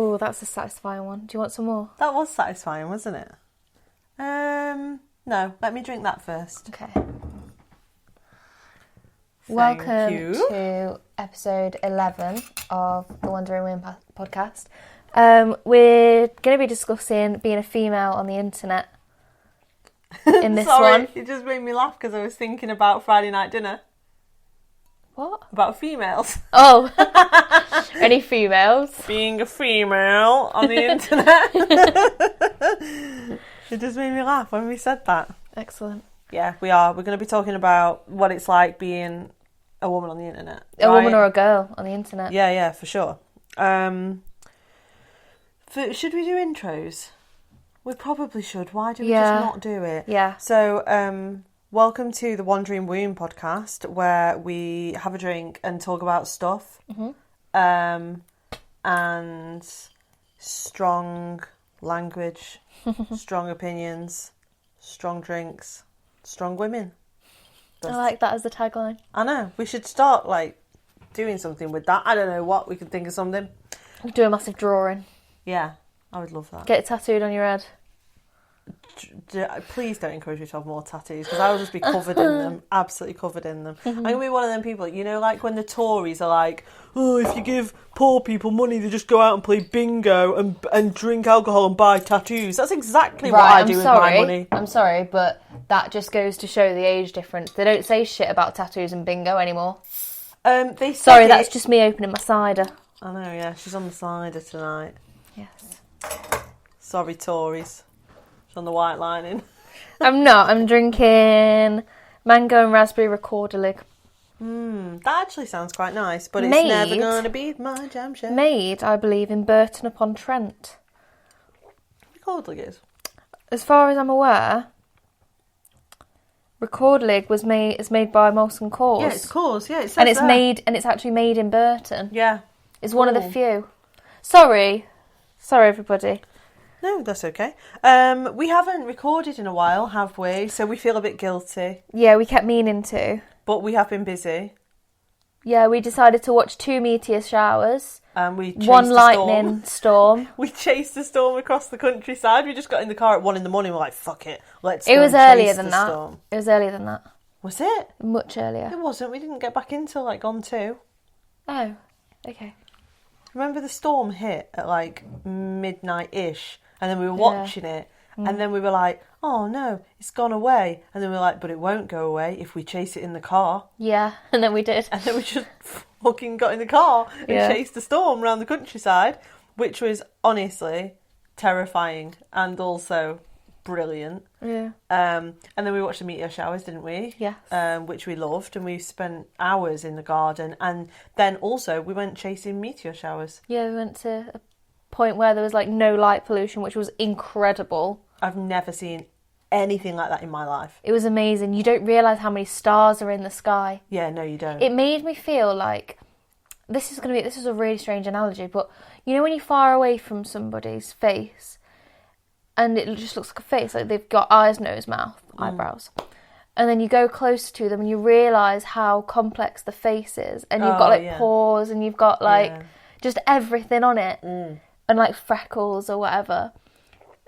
Oh, that's a satisfying one. Do you want some more? That was satisfying, wasn't it? No, let me drink that first. Okay. Thank Welcome you. to episode 11 of the Wandering Women podcast. We're going to be discussing being a female on the internet in this Sorry, one. it just made me laugh because I was thinking about Friday night dinner. What? About females. Oh, any females? Being a female on the internet. It just made me laugh when we said that. Excellent. Yeah, we are. We're going to be talking about what it's like being a woman on the internet. A woman or a girl on the internet. Yeah, for sure. Should we do intros? We probably should. Why do we just not do it? Yeah. So, welcome to the Wandering Womb podcast, where we have a drink and talk about stuff. Mm-hmm. And strong language, strong opinions, strong drinks, strong women. I like that as the tagline. I know. We should start, doing something with that. I don't know what. We could think of something. Do a massive drawing. Yeah, I would love that. Get it tattooed on your head. Please don't encourage me to have more tattoos, because I will just be covered in them. Absolutely covered in them. I'm going to be one of them people, like when the Tories are like, oh, if you give poor people money, they just go out and play bingo and drink alcohol and buy tattoos. That's exactly what I do with my money. I'm sorry, but that just goes to show the age difference. They don't say shit about tattoos and bingo anymore. That's just me opening my cider. I know, yeah. She's on the cider tonight. Yes. Sorry, Tories. She's on the white lining. I'm not. I'm drinking mango and raspberry recorderlig. That actually sounds quite nice, but it's never going to be my jam share. Made, I believe, in Burton-upon-Trent. Recorderlig is? As far as I'm aware, Recorderlig is made by Molson Coors. Yeah, it's Coors. Yeah, it says and it's there. it's actually made in Burton. Yeah, it's one of the few. Sorry, everybody. No, that's okay. We haven't recorded in a while, have we? So we feel a bit guilty. Yeah, we kept meaning to. But we have been busy. Yeah, we decided to watch 2 meteor showers. And we chased one lightning storm. We chased the storm across the countryside. We just got in the car at 1 a.m. We're like, fuck it, let's go. It was earlier than that. Storm. It was earlier than that. Was it? Much earlier. It wasn't. We didn't get back in till gone 2. Oh, okay. Remember the storm hit at midnight-ish, and then we were watching it, and then we were like, oh no, it's gone away. And then we were like, but it won't go away if we chase it in the car. Yeah, and then we did. And then we just fucking got in the car and chased the storm around the countryside, which was honestly terrifying and also brilliant. Yeah. And then we watched the meteor showers, didn't we? Yes. Which we loved, and we spent hours in the garden. And then also we went chasing meteor showers. Yeah, we went to a point where there was no light pollution, which was incredible. I've never seen anything like that in my life. It was amazing. You don't realise how many stars are in the sky. Yeah, no, you don't. It made me feel like this is a really strange analogy, but you know when you're far away from somebody's face and it just looks like a face, like they've got eyes, nose, mouth, eyebrows, and then you go closer to them and you realise how complex the face is, and you've got pores and you've got just everything on it, and freckles or whatever.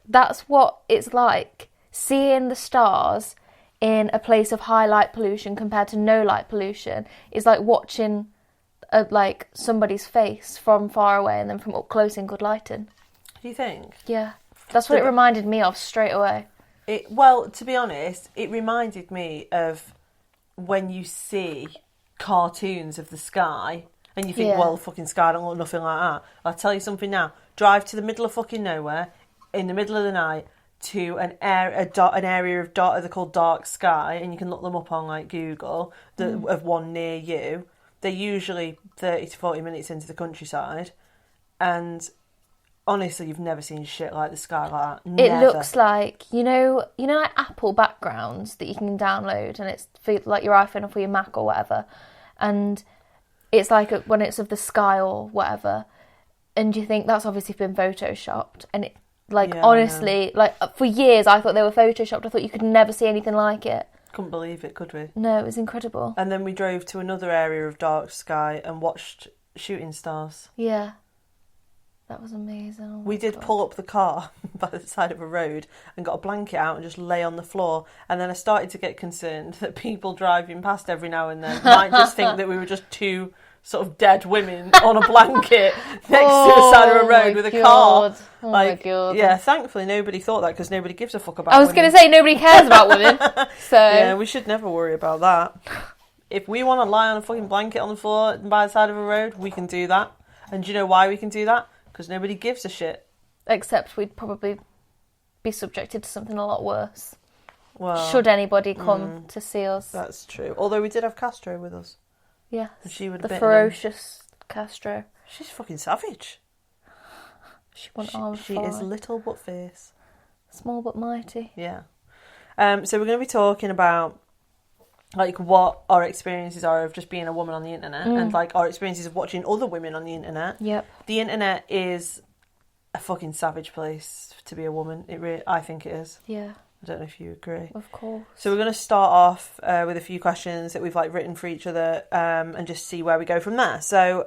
That's what it's like. Seeing the stars in a place of high light pollution compared to no light pollution is like watching somebody's face from far away and then from up close in good lighting. Do you think? Yeah. That's what it reminded me of straight away. Well, to be honest, it reminded me of when you see cartoons of the sky and you think, well, the fucking sky don't look nothing like that. I'll tell you something now. Drive to the middle of fucking nowhere in the middle of the night to an area of dark, they're called dark sky, and you can look them up on Google, of one near you. They're usually 30 to 40 minutes into the countryside, and honestly, you've never seen shit like the sky like that. Never. It looks like, like Apple backgrounds that you can download, and it's for your iPhone or for your Mac or whatever, and it's when it's of the sky or whatever, and you think that's obviously been photoshopped, and it honestly, for years I thought they were photoshopped. I thought you could never see anything like it. Couldn't believe it, could we? No, it was incredible. And then we drove to another area of dark sky and watched shooting stars. Yeah. That was amazing. Oh We my did God. pull up the car by the side of a road and got a blanket out and just lay on the floor. And then I started to get concerned that people driving past every now and then might just think that we were just two sort of dead women on a blanket next to the side of a road with a car. Oh my God. Yeah, thankfully nobody thought that because nobody gives a fuck about I was going to say, nobody cares about women. So Yeah, we should never worry about that. If we want to lie on a fucking blanket on the floor by the side of a road, we can do that. And do you know why we can do that? Because nobody gives a shit. Except we'd probably be subjected to something a lot worse. Well, Should anybody come to see us. that's true. Although we did have Castro with us. Yes. And she would have the bitten ferocious Castro. She's fucking savage. She went on She is little but fierce. Small but mighty. Yeah. So we're going to be talking about like what our experiences are of just being a woman on the internet and like our experiences of watching other women on the internet. Yep. The internet is a fucking savage place to be a woman. I think it is. Yeah. I don't know if you agree. Of course. So we're going to start off with a few questions that we've like written for each other and just see where we go from there. So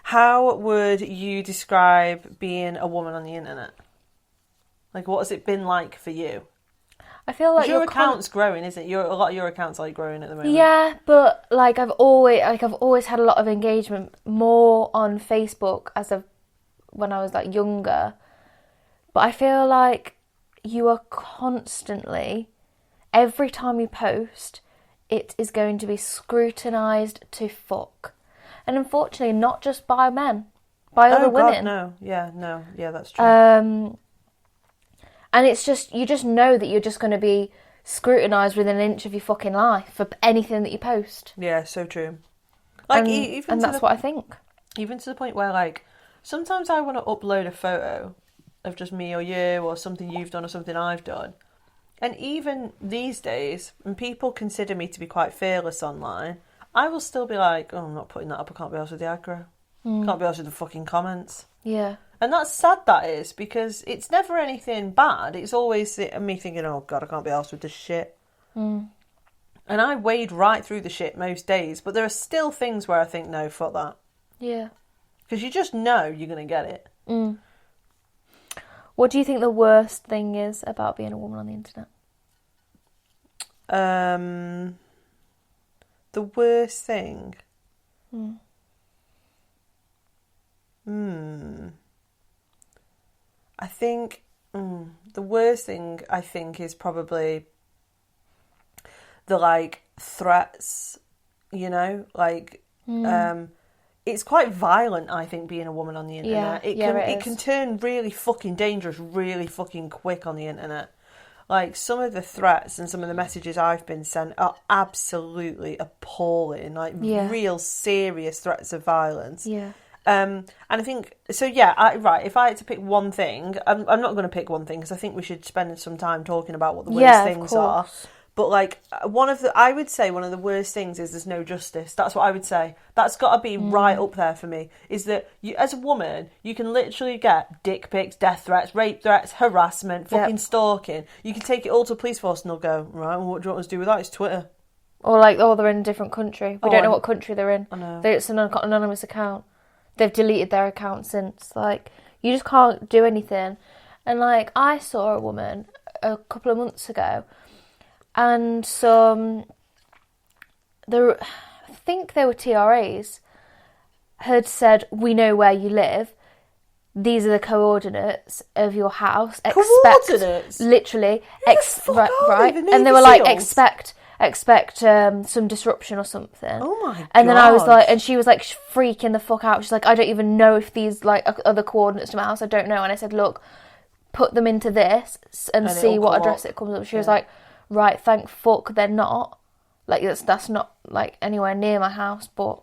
how would you describe being a woman on the internet? Like, what has it been like for you? I feel like your account's growing, isn't it? A lot of your accounts are like growing at the moment. Yeah, but like I've always had a lot of engagement more on Facebook when I was like younger. But I feel like you are constantly, every time you post, it is going to be scrutinised to fuck. And unfortunately, not just by men, by other women. No, that's true. And it's just, you just know that you're just going to be scrutinised within an inch of your fucking life for anything that you post. Yeah, so true. Like, and that's what I think. Even to the point where, like, sometimes I want to upload a photo of just me or you or something you've done or something I've done. And even these days, when people consider me to be quite fearless online, I will still be like, oh, I'm not putting that up. I can't be arsed with the aggro. Can't be arsed with the fucking comments. Yeah. And that's sad, that is, because it's never anything bad. It's always me thinking, oh, God, I can't be arsed with this shit. And I wade right through the shit most days, but there are still things where I think, no, fuck that. Yeah. Because you just know you're going to get it. What do you think the worst thing is about being a woman on the internet? The worst thing? I think the worst thing, I think, is probably the, like, threats, you know? Like, it's quite violent, I think, being a woman on the internet. It can turn really fucking dangerous really fucking quick on the internet. Like, some of the threats and some of the messages I've been sent are absolutely appalling. Like, real serious threats of violence. Yeah. And I think, so yeah, if I had to pick one thing, I'm not going to pick one thing because I think we should spend some time talking about what the worst things are. But like, I would say one of the worst things is there's no justice. That's what I would say. That's got to be right up there for me. Is that you, as a woman, you can literally get dick pics, death threats, rape threats, harassment, fucking stalking. You can take it all to a police force and they'll go, right, well, what do you want us to do with that? It's Twitter. Or like, they're in a different country. We don't know what country they're in. I know. It's an anonymous account. They've deleted their account since. Like, you just can't do anything. And like, I saw a woman a couple of months ago, and I think they were TRAs, had said, we know where you live. These are the coordinates of your house. Coordinates? Literally. Right. And they were like, expect some disruption or something. Oh my God. And then I was like, and she was like freaking the fuck out. She's like, I don't even know if these like are the coordinates to my house. I don't know. And I said, look, put them into this and see what address it comes up. She was like, right, thank fuck they're not. Like, that's not like anywhere near my house. But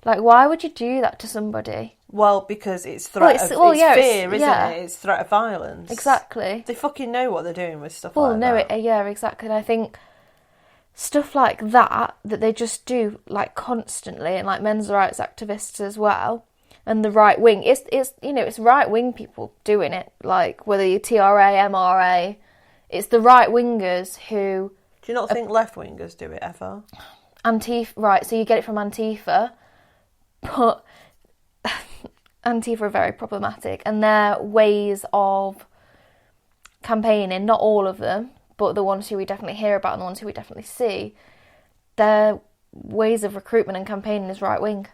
like, why would you do that to somebody? Well, because it's fear, isn't it? It's threat of violence. Exactly. They fucking know what they're doing with stuff like that. Yeah, exactly. And I think stuff like that they just do like constantly, and like men's rights activists as well, and the right wing. It's right wing people doing it. Like, whether you're TRA, MRA, it's the right wingers who. Do you not think left wingers do it ever? Antifa, right? So you get it from Antifa, but Antifa are very problematic, and their ways of campaigning, not all of them, but the ones who we definitely hear about and the ones who we definitely see, their ways of recruitment and campaigning is right wing.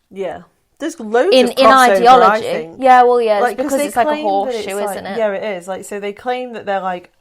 Yeah. There's loads in of crossover, ideology. I think. Yeah, well, yeah, like, because it's like a horseshoe, isn't it? Yeah, it is. Like, so they claim that they're like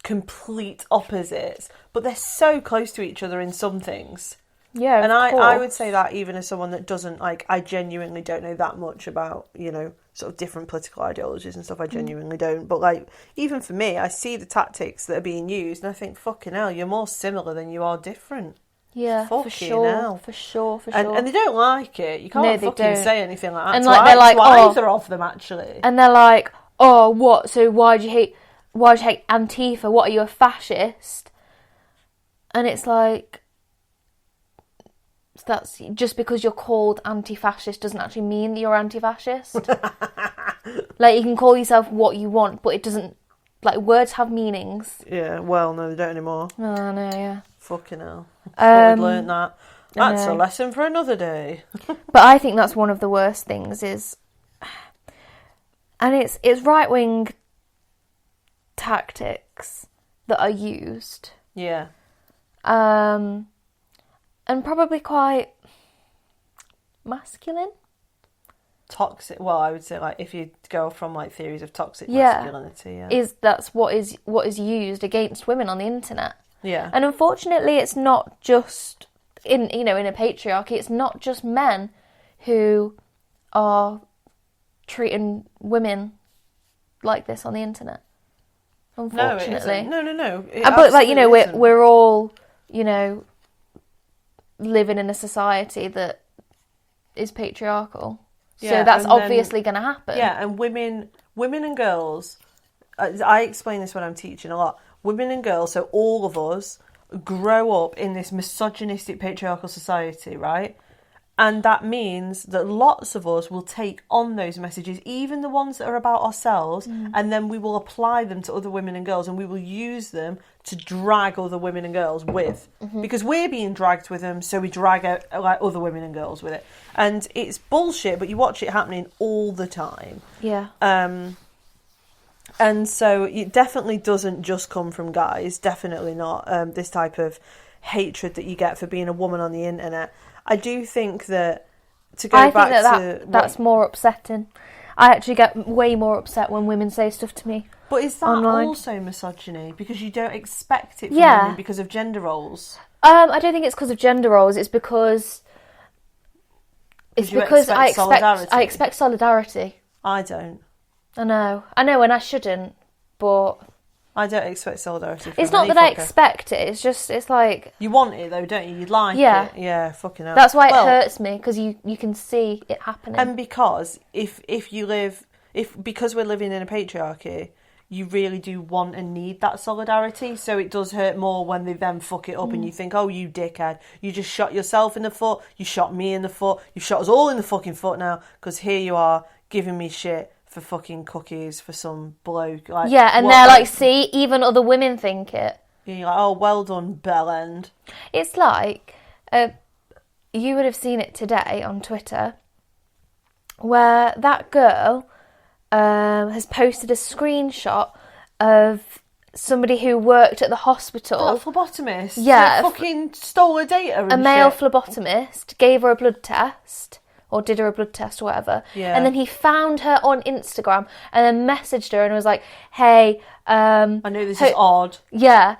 complete opposites, but they're so close to each other in some things. Yeah, and of course. I would say that even as someone that doesn't, like, I genuinely don't know that much about, you know, sort of different political ideologies and stuff. I genuinely don't. But, like, even for me, I see the tactics that are being used and I think, fucking hell, you're more similar than you are different. Yeah, fucking for sure, hell. for sure. And they don't like it. You can't fucking say anything like that and to, like, they're like, to either of them, actually. And they're like, oh, what? So why do you hate Antifa? What, are you a fascist? And it's like, that's just because you're called anti-fascist doesn't actually mean that you're anti-fascist. Like, you can call yourself what you want, but it doesn't, like, words have meanings. Yeah, well, no, they don't anymore. Oh, no, yeah. Fucking hell. I thought we'd learnt that. That's a lesson for another day. But I think that's one of the worst things is, and it's right-wing tactics that are used. Yeah. And probably quite masculine. Toxic. Well, I would say, like, if you go from, like, theories of toxic masculinity, that's what is used against women on the internet. Yeah. And unfortunately, it's not just in a patriarchy. It's not just men who are treating women like this on the internet. Unfortunately, no. But, like, you know, we're all, you know, living in a society that is patriarchal. So that's obviously going to happen. Yeah, and women and girls, I explain this when I'm teaching a lot, women and girls, so all of us, grow up in this misogynistic patriarchal society, right? And that means that lots of us will take on those messages, even the ones that are about ourselves, and then we will apply them to other women and girls, and we will use them to drag other women and girls with. Because we're being dragged with them, so we drag out, like, other women and girls with it. And it's bullshit, but you watch it happening all the time. Yeah. And so it definitely doesn't just come from guys, definitely not, this type of hatred that you get for being a woman on the internet. I do think that, to go back to... That's more upsetting. I actually get way more upset when women say stuff to me. But is that online. Also misogyny? Because you don't expect it from women because of gender roles? I don't think it's because of gender roles. It's because... I expect solidarity. I don't. I know, and I shouldn't, but... I don't expect solidarity from It's not that I expect it, it's like... You want it though, don't you? You'd like it. Yeah, fucking hell. That's why it hurts me, because you can see it happening. And because because we're living in a patriarchy, you really do want and need that solidarity, so it does hurt more when they then fuck it up and you think, oh, you dickhead, you just shot yourself in the foot, you shot me in the foot, you shot us all in the fucking foot now, because here you are giving me shit for fucking cookies for some bloke. Like, yeah, and they're like, see, even other women think it. And you're like, oh, well done, Bellend. It's like, you would have seen it today on Twitter, where that girl has posted a screenshot of somebody who worked at the hospital. A phlebotomist? Yeah. That fucking stole her data and a male shit. Phlebotomist gave her a blood test, or did her a blood test or whatever. Yeah. And then he found her on Instagram and then messaged her and was like, hey... I know this is odd. Yeah.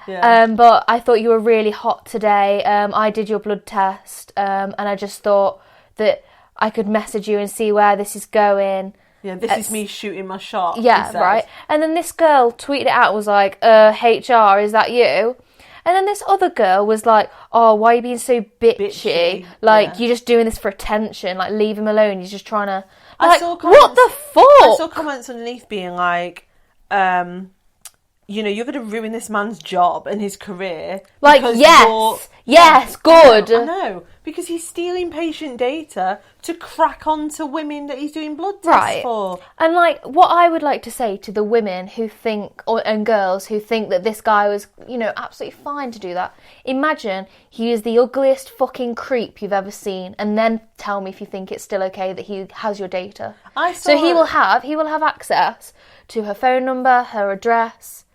But I thought you were really hot today. I did your blood test. And I just thought that I could message you and see where this is going. Yeah, this is me shooting my shot. Yeah, right. And then this girl tweeted it out and was like, HR, is that you? And then this other girl was like, oh, why are you being so bitchy? Like, you're just doing this for attention. Like, leave him alone. He's just trying to... Like, what the fuck? I saw comments underneath being like, you know, you're going to ruin this man's job and his career. Like, yes, good. I know. because he's stealing patient data to crack onto women that he's doing blood tests for. And like, what I would like to say to the women who think, and girls who think that this guy was, you know, absolutely fine to do that. Imagine he is the ugliest fucking creep you've ever seen, and then tell me if you think it's still okay that he has your data. So he will have access to her phone number, her address,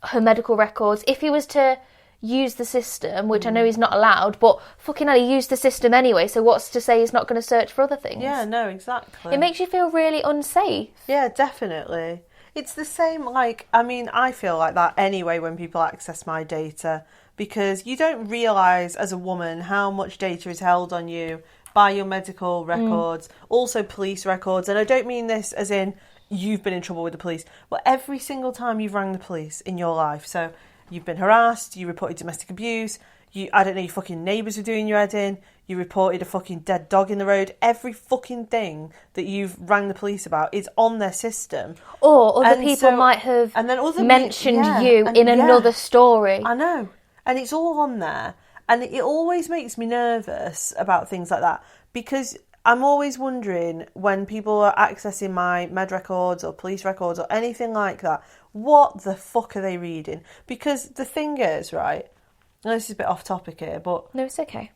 her medical records. If he was to use the system, which I know he's not allowed, but fucking hell, he used the system anyway, so what's to say he's not going to search for other things? Yeah, no, exactly. It makes you feel really unsafe. Yeah, definitely. It's the same, like, I mean, I feel like that anyway when people access my data, because you don't realise as a woman how much data is held on you by your medical records, also police records, and I don't mean this as in you've been in trouble with the police, but every single time you've rang the police in your life, so you've been harassed, you reported domestic abuse, I don't know, your fucking neighbours were doing your head in, you reported a fucking dead dog in the road, every fucking thing that you've rang the police about is on their system. Or other people might have mentioned you in another story. I know. And it's all on there. And it always makes me nervous about things like that, because I'm always wondering when people are accessing my med records or police records or anything like that, what the fuck are they reading? Because the thing is, right, and this is a bit off topic here, but... No, it's okay.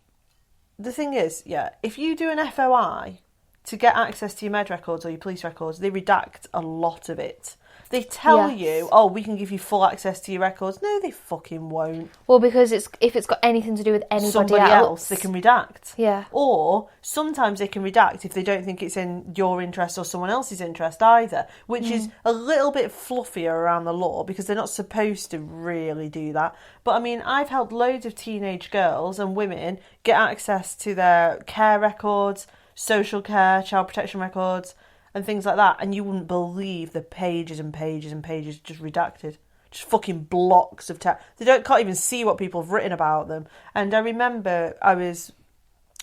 The thing is, if you do an FOI to get access to your med records or your police records, they redact a lot of it. They tell you, oh, we can give you full access to your records. No, they fucking won't. Well, because if it's got anything to do with anybody else, they can redact. Yeah. Or sometimes they can redact if they don't think it's in your interest or someone else's interest either, which is a little bit fluffier around the law because they're not supposed to really do that. But I mean, I've helped loads of teenage girls and women get access to their care records, social care, child protection records, and things like that, and you wouldn't believe the pages and pages and pages just redacted. Just fucking blocks of text. Can't even see what people have written about them. And I remember I was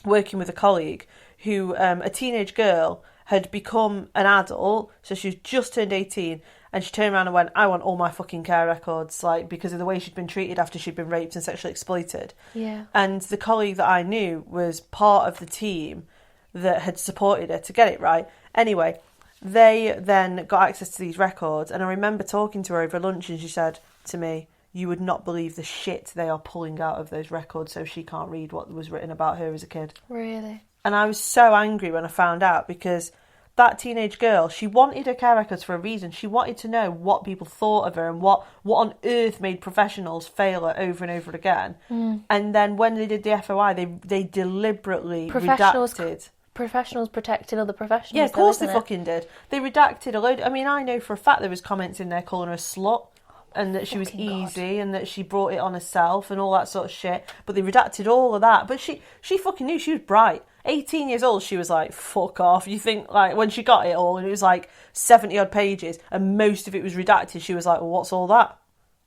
working with a colleague who, a teenage girl, had become an adult, so she was just turned 18, and she turned around and went, I want all my fucking care records, like, because of the way she'd been treated after she'd been raped and sexually exploited. Yeah. And the colleague that I knew was part of the team that had supported her to get it right. Anyway, they then got access to these records, and I remember talking to her over lunch, and she said to me, you would not believe the shit they are pulling out of those records so she can't read what was written about her as a kid. Really? And I was so angry when I found out, because that teenage girl, she wanted her care records for a reason. She wanted to know what people thought of her and what on earth made professionals fail her over and over again. And then when they did the FOI, they deliberately redacted. Professionals protecting other professionals. Yeah, of course they fucking did. They redacted a load. I mean, I know for a fact there was comments in there calling her a slut and that she was easy and that she brought it on herself and all that sort of shit. But they redacted all of that. But she fucking knew. She was bright. 18 years old, she was like, fuck off. You think, like, when she got it all and it was like 70 odd pages and most of it was redacted, she was like, well, what's all that?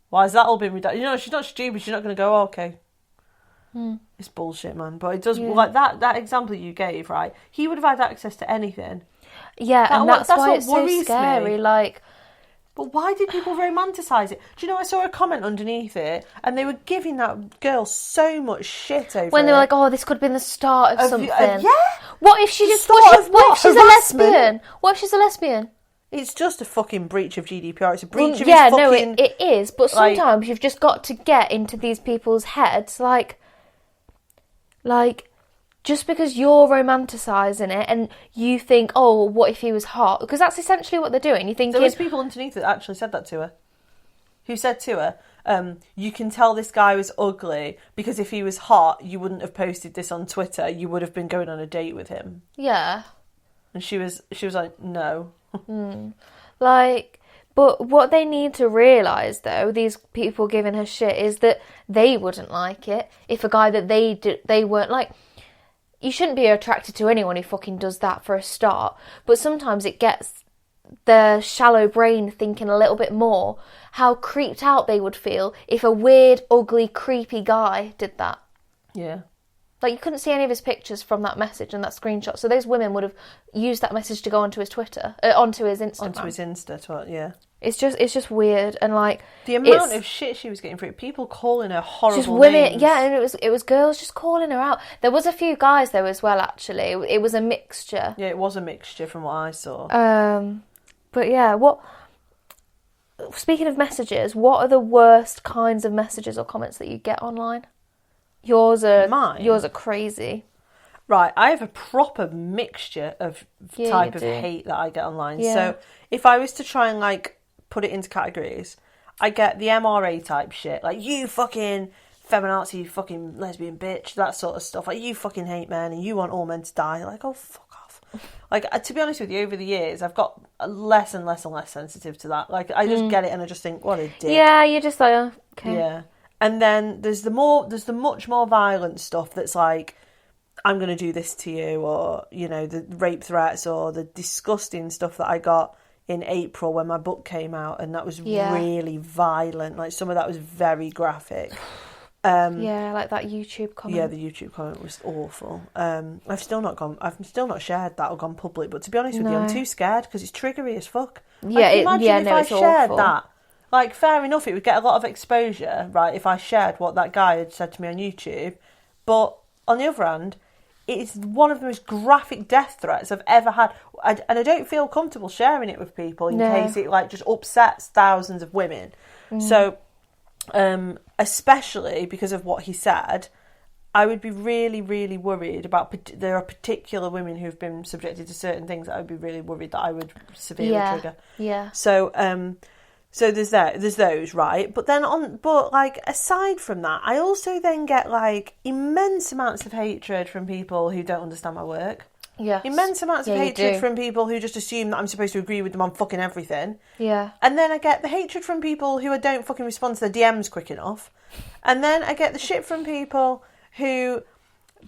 Why has that all been redacted? You know, she's not stupid. She's not going to go, oh, okay. It's bullshit, man. But it does, like that example you gave, right? He would have had access to anything. Yeah, and that's why it's so scary. Like, but why did people romanticise it? Do you know, I saw a comment underneath it, and they were giving that girl so much shit over when they were like, "Oh, this could have been the start of something." Yeah. What if she just? What if she's a lesbian? What if she's a lesbian? It's just a fucking breach of GDPR. It's a breach of his fucking... no, it is. But sometimes you've just got to get into these people's heads, like, just because you're romanticising it and you think, oh, what if he was hot? Because that's essentially what they're doing. You think there was people underneath that actually said that to her. Who said to her, you can tell this guy was ugly because if he was hot, you wouldn't have posted this on Twitter. You would have been going on a date with him. Yeah. And she was like, no. But what they need to realise, though, these people giving her shit, is that they wouldn't like it if a guy that they weren't like. You shouldn't be attracted to anyone who fucking does that for a start. But sometimes it gets the shallow brain thinking a little bit more how creeped out they would feel if a weird, ugly, creepy guy did that. Yeah. Like, you couldn't see any of his pictures from that message and that screenshot. So those women would have used that message to go onto his Twitter, onto his Instagram. Onto his Insta, yeah. It's just weird, and like the amount of shit she was getting through, people calling her horrible just women, names. yeah, and it was girls just calling her out. There was a few guys though as well. Actually, it was a mixture. Yeah, it was a mixture from what I saw. But yeah, speaking of messages, what are the worst kinds of messages or comments that you get online? Yours are crazy. Right, I have a proper mixture of type of hate that I get online. Yeah. So if I was to try and like put it into categories, I get the MRA type shit, like you fucking feminazi, you fucking lesbian bitch, that sort of stuff. Like you fucking hate men and you want all men to die. Like, oh fuck off. Like, to be honest with you, over the years I've got less and less and less sensitive to that. Like, I just get it and I just think, what a dick. Yeah, you're just like, oh, okay. Yeah. And then there's the much more violent stuff that's like, I'm going to do this to you, or, you know, the rape threats, or the disgusting stuff that I got in April when my book came out, and that was really violent. Like, some of that was very graphic. Yeah, like that YouTube comment. Yeah, the YouTube comment was awful. I've still not shared that or gone public, but to be honest with you, I'm too scared because it's triggery as fuck. Yeah, imagine if I shared awful. that. Like, fair enough, it would get a lot of exposure, right, if I shared what that guy had said to me on YouTube. But on the other hand, it's one of the most graphic death threats I've ever had. And I don't feel comfortable sharing it with people in case it, like, just upsets thousands of women. So, especially because of what he said, I would be really, really worried about... There are particular women who've been subjected to certain things that I would be really worried that I would severely trigger. Yeah. So there's those, right? But like, aside from that, I also then get like immense amounts of hatred from people who don't understand my work. Yeah. Immense amounts of hatred from people who just assume that I'm supposed to agree with them on fucking everything. Yeah. And then I get the hatred from people who I don't fucking respond to their DMs quick enough. And then I get the shit from people who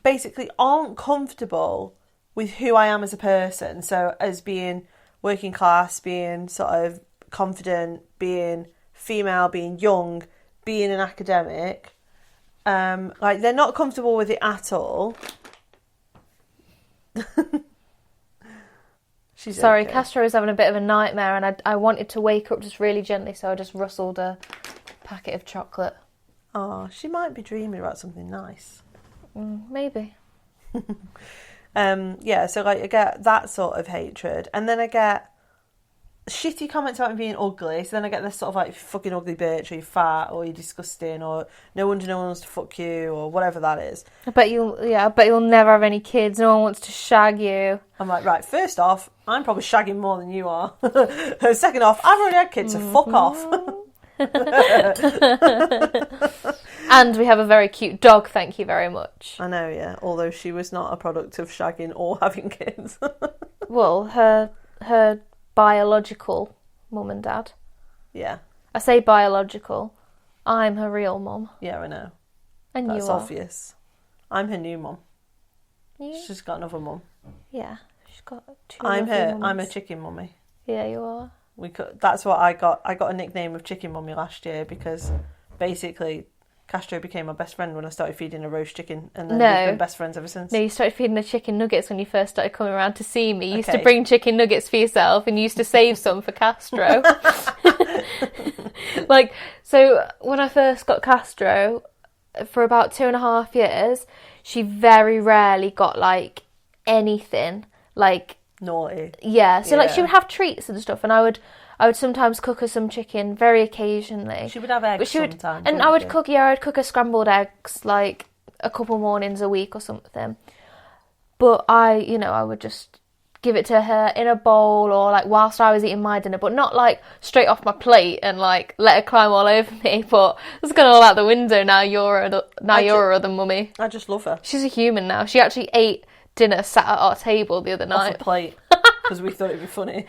basically aren't comfortable with who I am as a person. So as being working class, being sort of confident, being female, being young, being an academic, like, they're not comfortable with it at all. Sorry, okay. Castro was having a bit of a nightmare, and I wanted to wake up just really gently, so I just rustled a packet of chocolate. Oh, she might be dreaming about something nice. Maybe. Yeah, so like, I get that sort of hatred, and then I get shitty comments about me being ugly. So then I get this sort of like, fucking ugly bitch, or you fat, or you're disgusting, or no wonder no one wants to fuck you, or whatever that is. I bet you'll never have any kids. No one wants to shag you. I'm like, right, first off, I'm probably shagging more than you are. Second off, I've already had kids, so fuck off. And we have a very cute dog, thank you very much. I know, yeah. Although she was not a product of shagging or having kids. Well, her biological mum and dad. Yeah. I say biological. I'm her real mum. Yeah, I know. And that's you are. obvious. I'm her new mum. You? She's got another mum. Yeah, she's got two. I'm mums. a chicken mummy. Yeah, you are. That's what I got. I got a nickname of Chicken Mummy last year because basically Castro became my best friend when I started feeding her roast chicken, and then we've been best friends ever since. No, you started feeding her chicken nuggets when you first started coming around to see me. You used to bring chicken nuggets for yourself, and you used to save some for Castro. Like, so when I first got Castro, for about 2.5 years, she very rarely got like anything like naughty. Yeah, so like she would have treats and stuff, and I would sometimes cook her some chicken very occasionally. She would have eggs sometimes. And I'd cook her scrambled eggs like a couple mornings a week or something. But I would just give it to her in a bowl, or like whilst I was eating my dinner, but not like straight off my plate and like let her climb all over me. But it's gone all out the window now. You're her other mummy. I just love her. She's a human now. She actually ate dinner sat at our table the other night. Off a plate. Because we thought it'd be funny.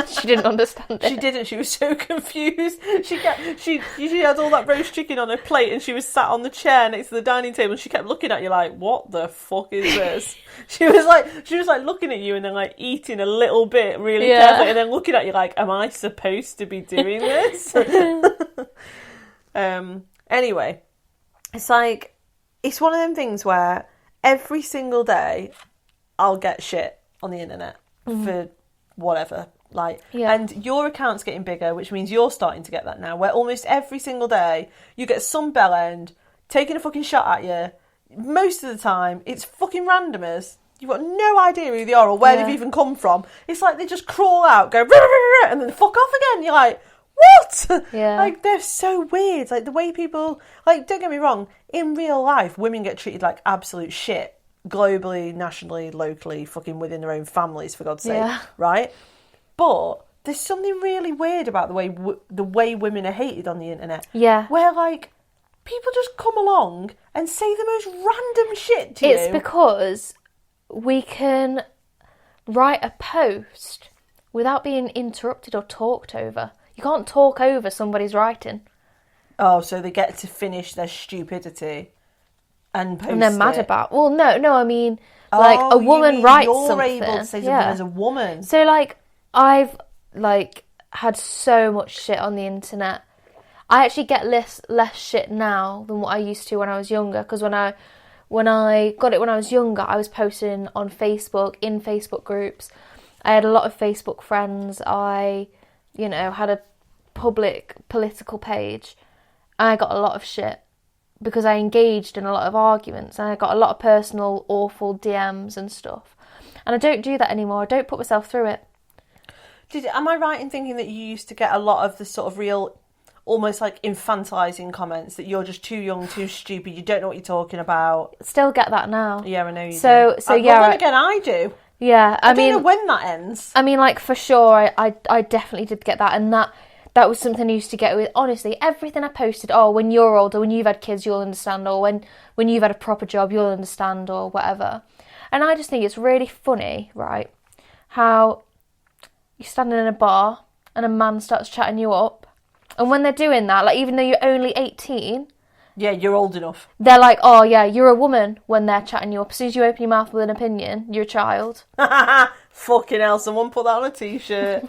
She didn't understand it. She didn't. She was so confused. She had all that roast chicken on her plate, and she was sat on the chair next to the dining table, and she kept looking at you like, "What the fuck is this?" She was like looking at you, and then like eating a little bit really carefully, and then looking at you like, "Am I supposed to be doing this?" Anyway, it's like, it's one of them things where every single day I'll get shit on the internet for whatever, Like, Yeah. and your account's getting bigger, which means you're starting to get that now, where almost every single day you get some bellend taking a fucking shot at you. Most of the time, it's fucking randomers. You've got no idea who they are or where they've even come from. It's like they just crawl out, go, and then fuck off again. You're like, what? Yeah. Like, they're so weird. Like, the way people... Like, don't get me wrong. In real life, women get treated like absolute shit. Globally, nationally, locally, fucking within their own families, for God's sake. Yeah. Right? But there's something really weird about the way women are hated on the internet. Yeah. Where, like, people just come along and say the most random shit to you. It's because we can write a post without being interrupted or talked over. You can't talk over somebody's writing. Oh, so they get to finish their stupidity and post And they're mad it. about... Well, no, I mean, like, a woman writes something. You're able to say something as a woman. So, like, I've, like, had so much shit on the internet. I actually get less shit now than what I used to when I was younger. Because when I got it when I was younger, I was posting on Facebook, in Facebook groups. I had a lot of Facebook friends. I, had a public political page. I got a lot of shit because I engaged in a lot of arguments. And I got a lot of personal, awful DMs and stuff. And I don't do that anymore. I don't put myself through it. Am I right in thinking that you used to get a lot of the sort of real... almost like infantilising comments that you're just too young, too stupid, you don't know what you're talking about? Still get that now. Yeah, I know you do. So Well, then again, I do. Yeah, I don't know when that ends. I mean, like, for sure, I definitely did get that, and that was something I used to get with, honestly, everything I posted, when you're older, when you've had kids, you'll understand, or when you've had a proper job, you'll understand, or whatever. And I just think it's really funny, right, how you're standing in a bar, and a man starts chatting you up, and when they're doing that, like, even though you're only 18... Yeah, you're old enough. They're like, oh, yeah, you're a woman when they're chatting you up. As soon as you open your mouth with an opinion, you're a child. Fucking hell, someone put that on a t-shirt.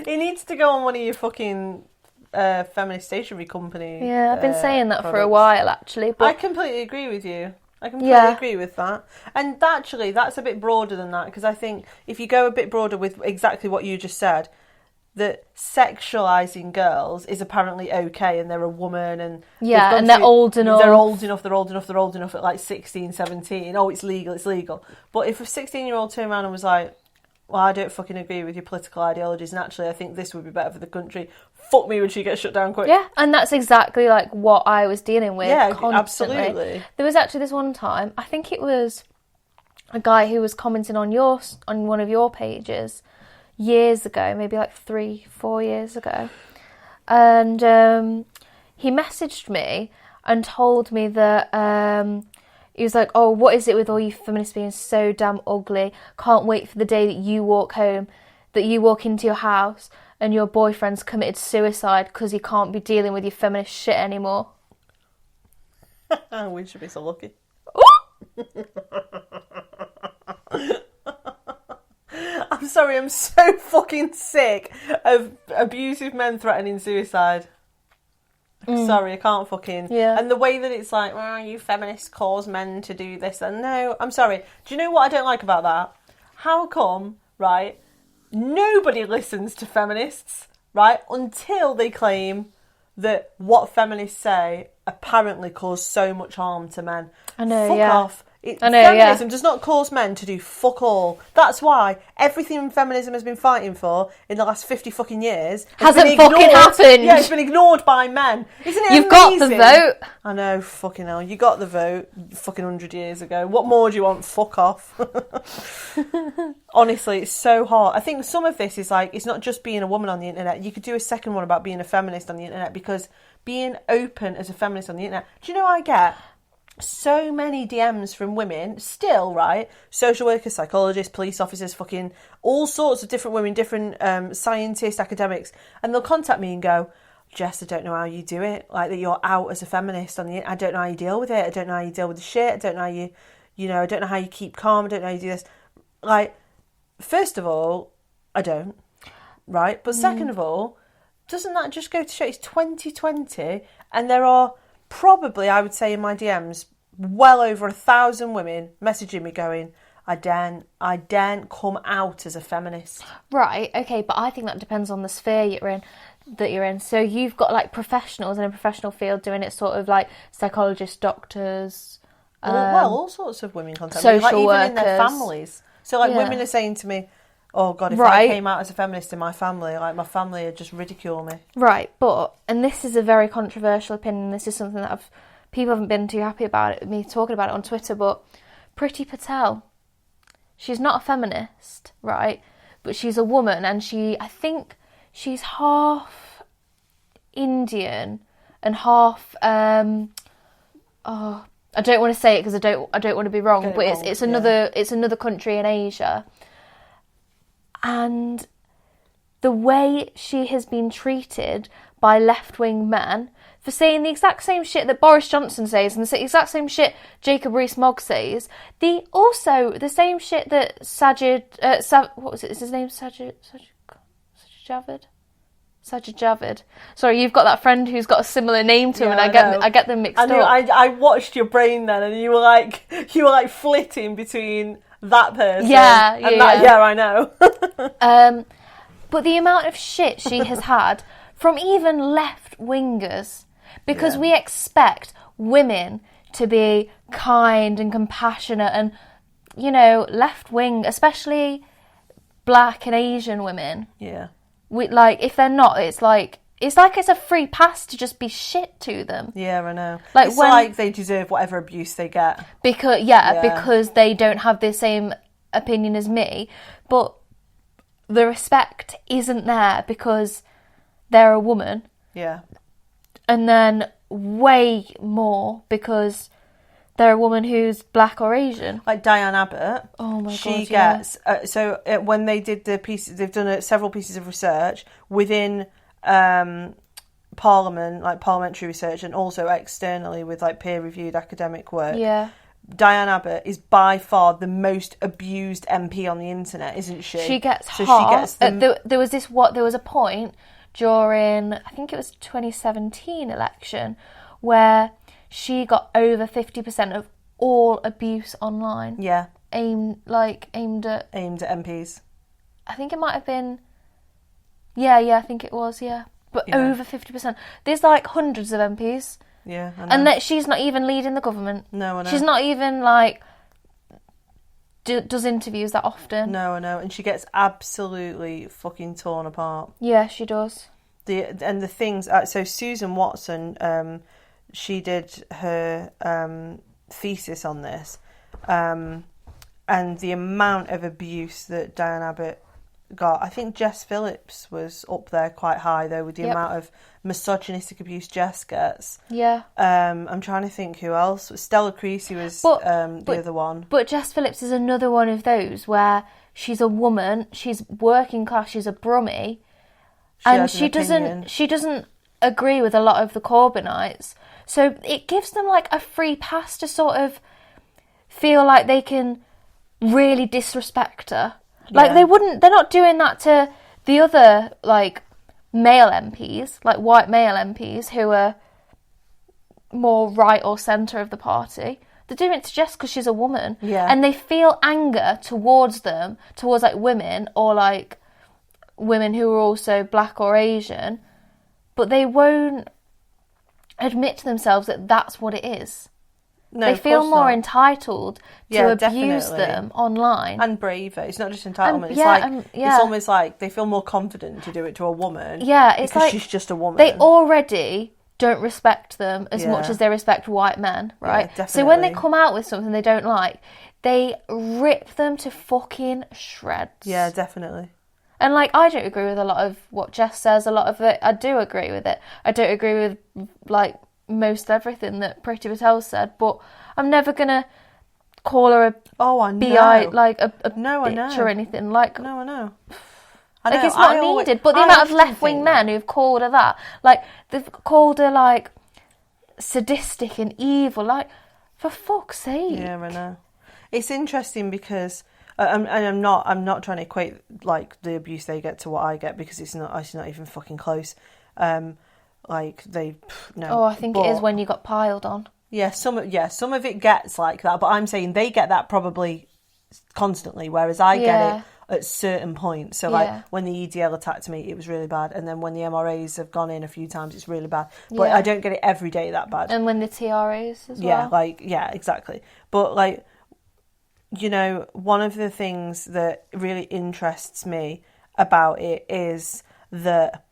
He needs to go on one of your fucking feminist stationery company. Yeah, I've been saying that products. for a while, actually. But I completely agree with you. I completely agree with that. And actually, that's a bit broader than that, because I think if you go a bit broader with exactly what you just said, that sexualising girls is apparently okay, and they're a woman, and they're old enough. They're old enough at like 16, 17. Oh, it's legal. But if a 16-year-old turned around and was like, well, I don't fucking agree with your political ideologies, and actually I think this would be better for the country, fuck me, would she get shut down quick? Yeah, and that's exactly like what I was dealing with constantly. Absolutely. There was actually this one time, I think it was a guy who was commenting on one of your pages years ago, maybe like 3-4 years ago, and he messaged me and told me that he was like, oh, what is it with all you feminists being so damn ugly? Can't wait for the day that you walk home, that you walk into your house and your boyfriend's committed suicide because he can't be dealing with your feminist shit anymore. We should be so lucky. I'm sorry, I'm so fucking sick of abusive men threatening suicide. Sorry, I can't fucking... Yeah. And the way that it's like, oh, you feminists cause men to do this. And no, I'm sorry. Do you know what I don't like about that? How come, right, nobody listens to feminists, right, until they claim that what feminists say apparently cause so much harm to men. I know, Fuck yeah. off. Feminism does not cause men to do fuck all. That's why everything feminism has been fighting for in the last 50 fucking years hasn't fucking happened. Yeah, it's been ignored by men. Isn't it You've amazing? got the vote. I know, fucking hell. You got the vote fucking 100 years ago. What more do you want? Fuck off. Honestly, it's so hard. I think some of this is like, it's not just being a woman on the internet. You could do a second one about being a feminist on the internet, because being open as a feminist on the internet. Do you know what I get? So many DMs from women still, right? Social workers, psychologists, police officers, fucking all sorts of different women, different scientists, academics, and they'll contact me and go, Jess, I don't know how you do it. Like, that you're out as a feminist on the... I don't know how you deal with it. I don't know how you deal with the shit. I don't know how I don't know how you keep calm. I don't know how you do this. Like, first of all, I don't, right? But second of all, doesn't that just go to show it's 2020 and there are probably, I would say in my DMs, well over 1,000 women messaging me going, I daren't come out as a feminist. Right, okay, but I think that depends on the sphere you're in. So you've got like professionals in a professional field doing it, sort of like psychologists, doctors, all sorts of women contact me, social like, even in their workers. families. So like women are saying to me, "Oh God, if Right. I came out as a feminist in my family, like my family would just ridicule me." Right, and this is a very controversial opinion. This is something that people haven't been too happy about it, me talking about it on Twitter. But Priti Patel, she's not a feminist, right? But she's a woman, and I think she's half Indian and half. I don't want to say it because I don't want to be wrong, but it's another country in Asia, and the way she has been treated by left-wing men for saying the exact same shit that Boris Johnson says and the exact same shit Jacob Rees-Mogg says, the same shit that what was it? Is his name Sajid Javid? Sajid Javid. Sorry, you've got that friend who's got a similar name to him, and I get them mixed up. I watched your brain then, and you were like flitting between that person and that. Yeah, I know. But the amount of shit she has had from even left-wingers, because we expect women to be kind and compassionate and, left-wing, especially black and Asian women. Yeah. If they're not, it's like it's a free pass to just be shit to them. Yeah, I know. It's like they deserve whatever abuse they get. Because they don't have the same opinion as me. But the respect isn't there because they're a woman. Yeah. And then way more because they're a woman who's black or Asian. Like Diane Abbott. Oh my God, she gets... when they did the pieces... They've done several pieces of research within Parliament, like parliamentary research, and also externally with like peer-reviewed academic work. Yeah. Diane Abbott is by far the most abused MP on the internet, isn't she? She gets there was a point during, I think it was 2017 election, where she got over 50% of all abuse online. Yeah. Aimed at MPs. I think it might have been. Yeah, I think it was. Yeah, but over 50%. There's like hundreds of MPs. Yeah, I know. And that she's not even leading the government. No, I know. She's not even like does interviews that often. No, I know. And she gets absolutely fucking torn apart. Yeah, she does. The things. So Susan Watson, she did her thesis on this, and the amount of abuse that Diane Abbott got. I think Jess Phillips was up there quite high though with the amount of misogynistic abuse Jess gets. Yeah. I'm trying to think who else. Stella Creasy was the other one. But Jess Phillips is another one of those where she's a woman, she's working class, she's a brummie, and she doesn't agree with a lot of the Corbynites. So it gives them like a free pass to sort of feel like they can really disrespect her. Like they're not doing that to the other like male MPs, like white male MPs who are more right or centre of the party. They're doing it to Jess because she's a woman. Yeah. And they feel anger towards like women or like women who are also black or Asian, but they won't admit to themselves that that's what it is. No, they feel more entitled to abuse them online. And braver. It's not just entitlement. It's almost like they feel more confident to do it to a woman. Yeah, it's because like she's just a woman. They already don't respect them as much as they respect white men, right? Yeah, so when they come out with something they don't like, they rip them to fucking shreds. Yeah, definitely. And like, I don't agree with a lot of what Jess says. A lot of it, I do agree with it. I don't agree with like most everything that Priti Patel said, but I'm never gonna call her a BI, like a bitch or anything. Like, no, I know. Like, it's not needed. But the amount of left-wing men who've called her that, like, they've called her like sadistic and evil. Like, for fuck's sake. Yeah, I know. It's interesting because, I'm not trying to equate like the abuse they get to what I get, because it's not even fucking close. Like they, no. Oh, I think it is when you got piled on. Yeah, some of it gets like that, but I'm saying they get that probably constantly, whereas I get Yeah. it at certain points. So, Yeah. like, when the EDL attacked me, it was really bad. And then when the MRAs have gone in a few times, it's really bad. But Yeah. I don't get it every day that bad. And when the TRAs as Yeah, well. like, yeah, exactly. But, like, you know, one of the things that really interests me about it is that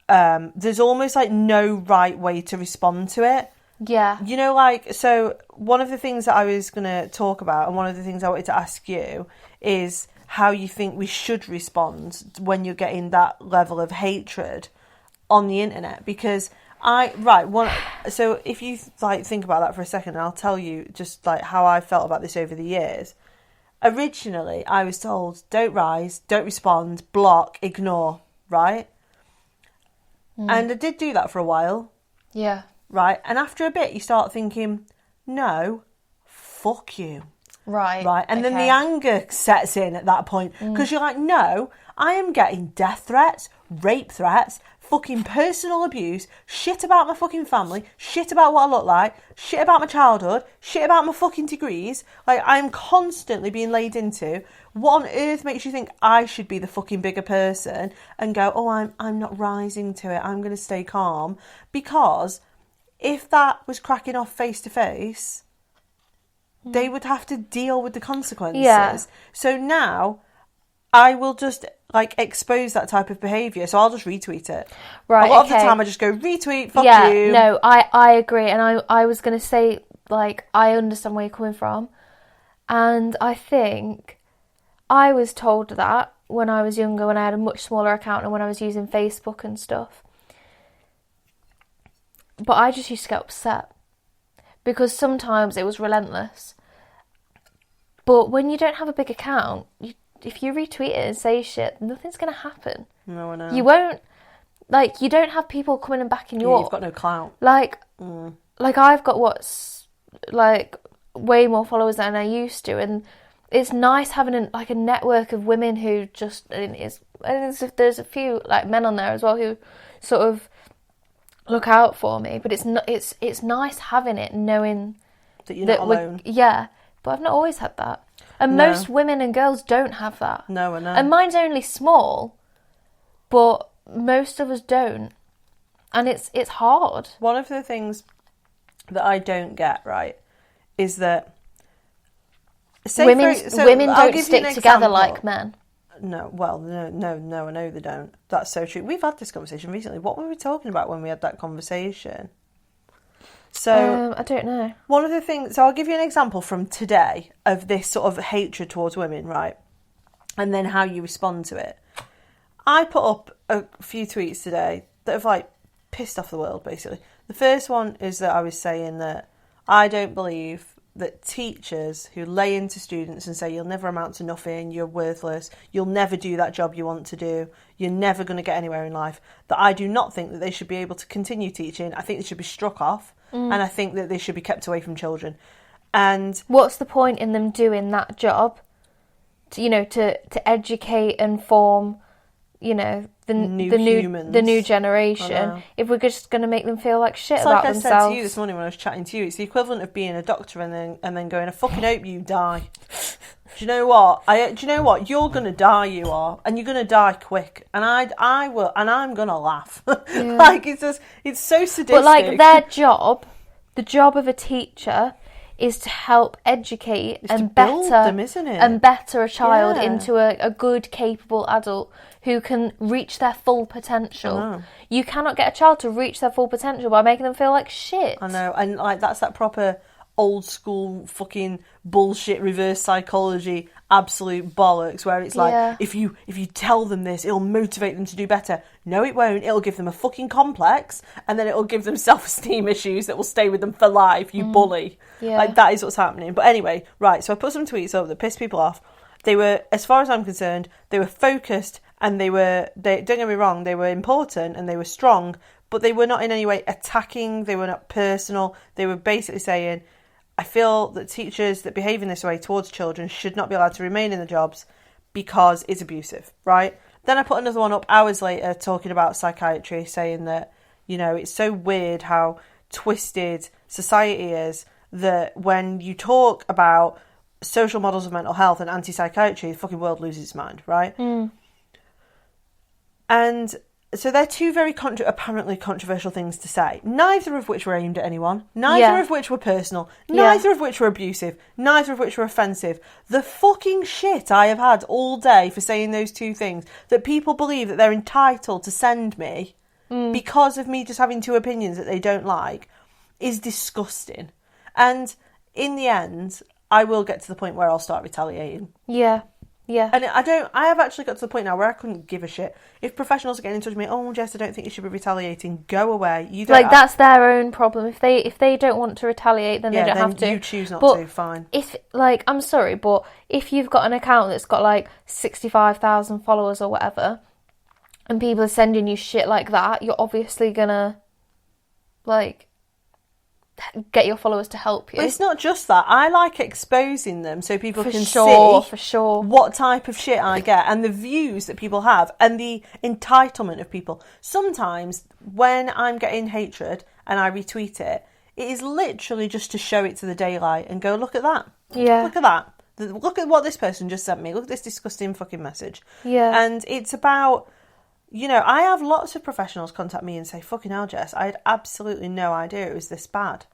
there's almost, like, no right way to respond to it. Yeah. You know, like, so one of the things that I was going to talk about, and one of the things I wanted to ask you, is how you think we should respond when you're getting that level of hatred on the internet. Because so if you, like, think about that for a second, I'll tell you just, like, how I felt about this over the years. Originally, I was told, don't rise, don't respond, block, ignore, right? And I did do that for a while. Yeah. Right, and after a bit you start thinking, no, fuck you. Right. Right, and then the anger sets in at that point, because you're like, no, I am getting death threats, rape threats, fucking personal abuse, shit about my fucking family, shit about what I look like, shit about my childhood, shit about my fucking degrees. Like, I'm constantly being laid into. What on earth makes you think I should be the fucking bigger person and go, oh, I'm not rising to it, I'm going to stay calm? Because if that was cracking off face to face, they would have to deal with the consequences. Yeah. So now I will just, like, expose that type of behaviour. So I'll just retweet it. Right. A lot of the time I just go, retweet, fuck yeah, you. No, I agree. And I was going to say, like, I understand where you're coming from. And I think I was told that when I was younger, when I had a much smaller account and when I was using Facebook and stuff. But I just used to get upset because sometimes it was relentless. But when you don't have a big account, if you retweet it and say shit, nothing's going to happen. No, I know. You won't, like, you don't have people coming and backing you up. You've got no clout. Like I've got like way more followers than I used to, and it's nice having a network of women who just, there's a few, like, men on there as well who sort of look out for me, but it's nice having it, knowing that you're not alone. Yeah, but I've not always had that, and most women and girls don't have that. No, I know. And mine's only small, but most of us don't, and it's hard. One of the things that I don't get, right, is that women don't stick together like men. No, well, no, I know they don't. That's so true. We've had this conversation recently. What were we talking about when we had that conversation? So I don't know. One of the things, so I'll give you an example from today of this sort of hatred towards women, right? And then how you respond to it. I put up a few tweets today that have, like, pissed off the world, basically. The first one is that I was saying that I don't believe that teachers who lay into students and say you'll never amount to nothing, you're worthless, you'll never do that job you want to do, you're never going to get anywhere in life, that I do not think that they should be able to continue teaching. I think they should be struck off, and I think that they should be kept away from children. And what's the point in them doing that job? To educate and form, the new generation, if we're just going to make them feel like shit it's about like themselves. I said to you this morning when I was chatting to you, it's the equivalent of being a doctor and then going, I fucking hope you die. Do you know what? You're going to die, you are. And you're going to die quick. And I will, and I'm going to laugh. Yeah. Like, it's so sadistic. But, like, their job, the job of a teacher, is to help educate and better them, isn't it? And better a child into a good, capable adult who can reach their full potential. You cannot get a child to reach their full potential by making them feel like shit. I know, and, like, that's that proper old school fucking bullshit reverse psychology absolute bollocks where it's like, if you tell them this, it'll motivate them to do better. No, it won't. It'll give them a fucking complex, and then it'll give them self-esteem issues that will stay with them for life, you bully. Like, that is what's happening. But anyway, right, so I put some tweets up that pissed people off. They were, as far as I'm concerned, they were focused, and they don't get me wrong, they were important and they were strong, but they were not in any way attacking, they were not personal. They were basically saying, I feel that teachers that behave in this way towards children should not be allowed to remain in the jobs because it's abusive, right? Then I put another one up hours later talking about psychiatry, saying that, it's so weird how twisted society is, that when you talk about social models of mental health and anti-psychiatry, the fucking world loses its mind, right? And so they're two very apparently controversial things to say, neither of which were aimed at anyone, neither of which were personal, neither of which were abusive, neither of which were offensive. The fucking shit I have had all day for saying those two things, that people believe that they're entitled to send me because of me just having two opinions that they don't like, is disgusting. And in the end, I will get to the point where I'll start retaliating. Yeah. And I have actually got to the point now where I couldn't give a shit. If professionals are getting in touch with me, oh, Jess, I don't think you should be retaliating, go away. You don't that's their own problem. If they don't want to retaliate, then they don't have to. You choose not to, fine. If, I'm sorry, but if you've got an account that's got, 65,000 followers or whatever, and people are sending you shit like that, you're obviously gonna, get your followers to help you. But it's not just that. I like exposing them so people can see what type of shit I get and the views that people have and the entitlement of people. Sometimes when I'm getting hatred and I retweet it, it is literally just to show it to the daylight and go, look at that. Yeah. Look at that. Look at what this person just sent me. Look at this disgusting fucking message. Yeah. And it's about... I have lots of professionals contact me and say, fucking hell, Jess, I had absolutely no idea it was this bad.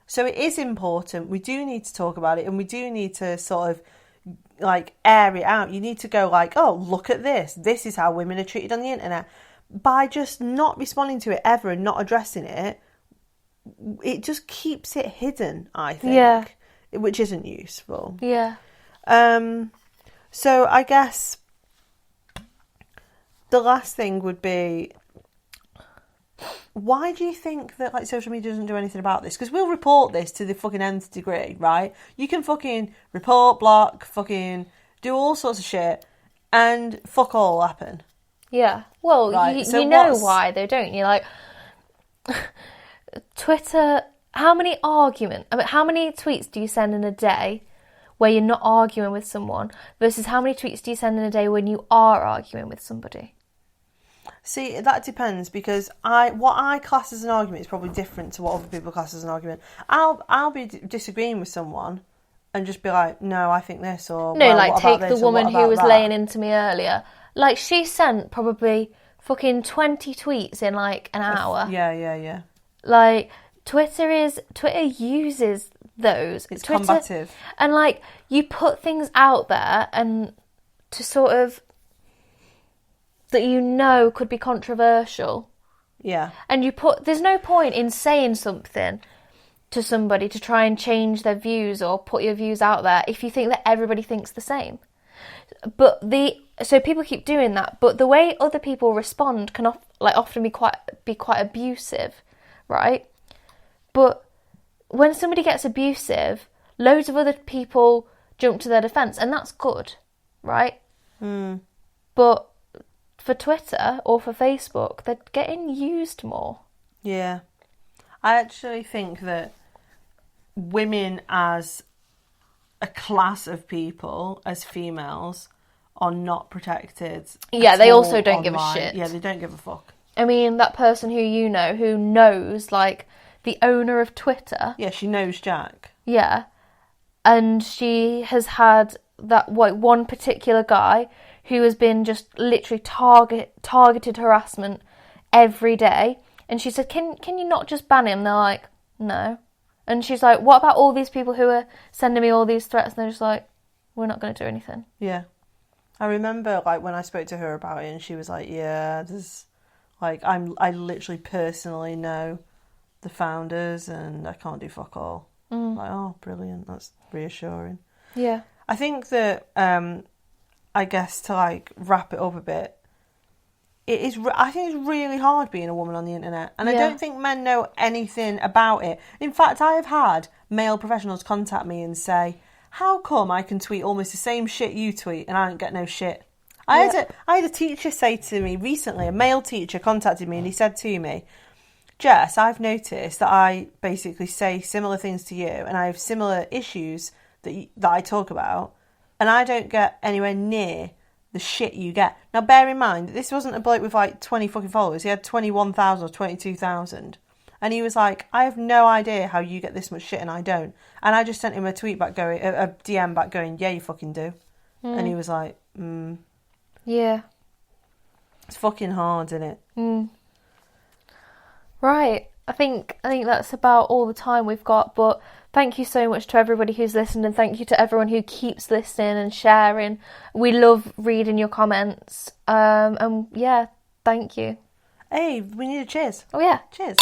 So it is important. We do need to talk about it and we do need to sort of, air it out. You need to go oh, look at this. This is how women are treated on the internet. By just not responding to it ever and not addressing it, it just keeps it hidden, I think. Yeah. Which isn't useful. Yeah. So I guess... the last thing would be, why do you think that social media doesn't do anything about this? Because we'll report this to the fucking nth degree, right? You can fucking report, block, fucking do all sorts of shit, and fuck all will happen. Yeah. Well, right? you know why though, don't you? Twitter. How many tweets do you send in a day where you're not arguing with someone versus how many tweets do you send in a day when you are arguing with somebody? See, that depends because what I class as an argument is probably different to what other people class as an argument. I'll be disagreeing with someone and just be like, no, I think this, or no, well, take the woman who was laying into me earlier. She sent probably fucking 20 tweets in an hour. Yeah. Twitter uses those. It's combative. And you put things out there and to sort of that could be controversial. Yeah. And there's no point in saying something to somebody to try and change their views or put your views out there if you think that everybody thinks the same. But so people keep doing that, but the way other people respond can often be quite abusive, right? But when somebody gets abusive, loads of other people jump to their defence, and that's good, right? But for Twitter or for Facebook, they're getting used more. Yeah. I actually think that women as a class of people, as females, are not protected. Yeah, they also don't give a shit. Yeah, they don't give a fuck. I mean, that person who knows, the owner of Twitter. Yeah, she knows Jack. Yeah. And she has had that one particular guy who has been just literally targeted harassment every day. And she said, can you not just ban him? They're like, no. And she's like, what about all these people who are sending me all these threats? And they're just like, we're not going to do anything. Yeah. I remember when I spoke to her about it and she was like, yeah, there's I literally personally know the founders and I can't do fuck all. Oh, brilliant. That's reassuring. Yeah. I think that, I guess to wrap it up a bit, I think it's really hard being a woman on the internet. And I don't think men know anything about it. In fact, I have had male professionals contact me and say, how come I can tweet almost the same shit you tweet and I don't get no shit? I had a teacher say to me recently, a male teacher contacted me and he said to me, Jess, I've noticed that I basically say similar things to you and I have similar issues that I talk about and I don't get anywhere near the shit you get. Now, bear in mind, this wasn't a bloke with 20 fucking followers. He had 21,000 or 22,000. And he was like, I have no idea how you get this much shit and I don't. And I just sent him a DM back going, yeah, you fucking do. And he was like, Yeah. It's fucking hard, isn't it? Right. I think that's about all the time we've got, but thank you so much to everybody who's listened, and thank you to everyone who keeps listening and sharing. We love reading your comments. And yeah, thank you. Hey, we need a cheers. Oh yeah. Cheers.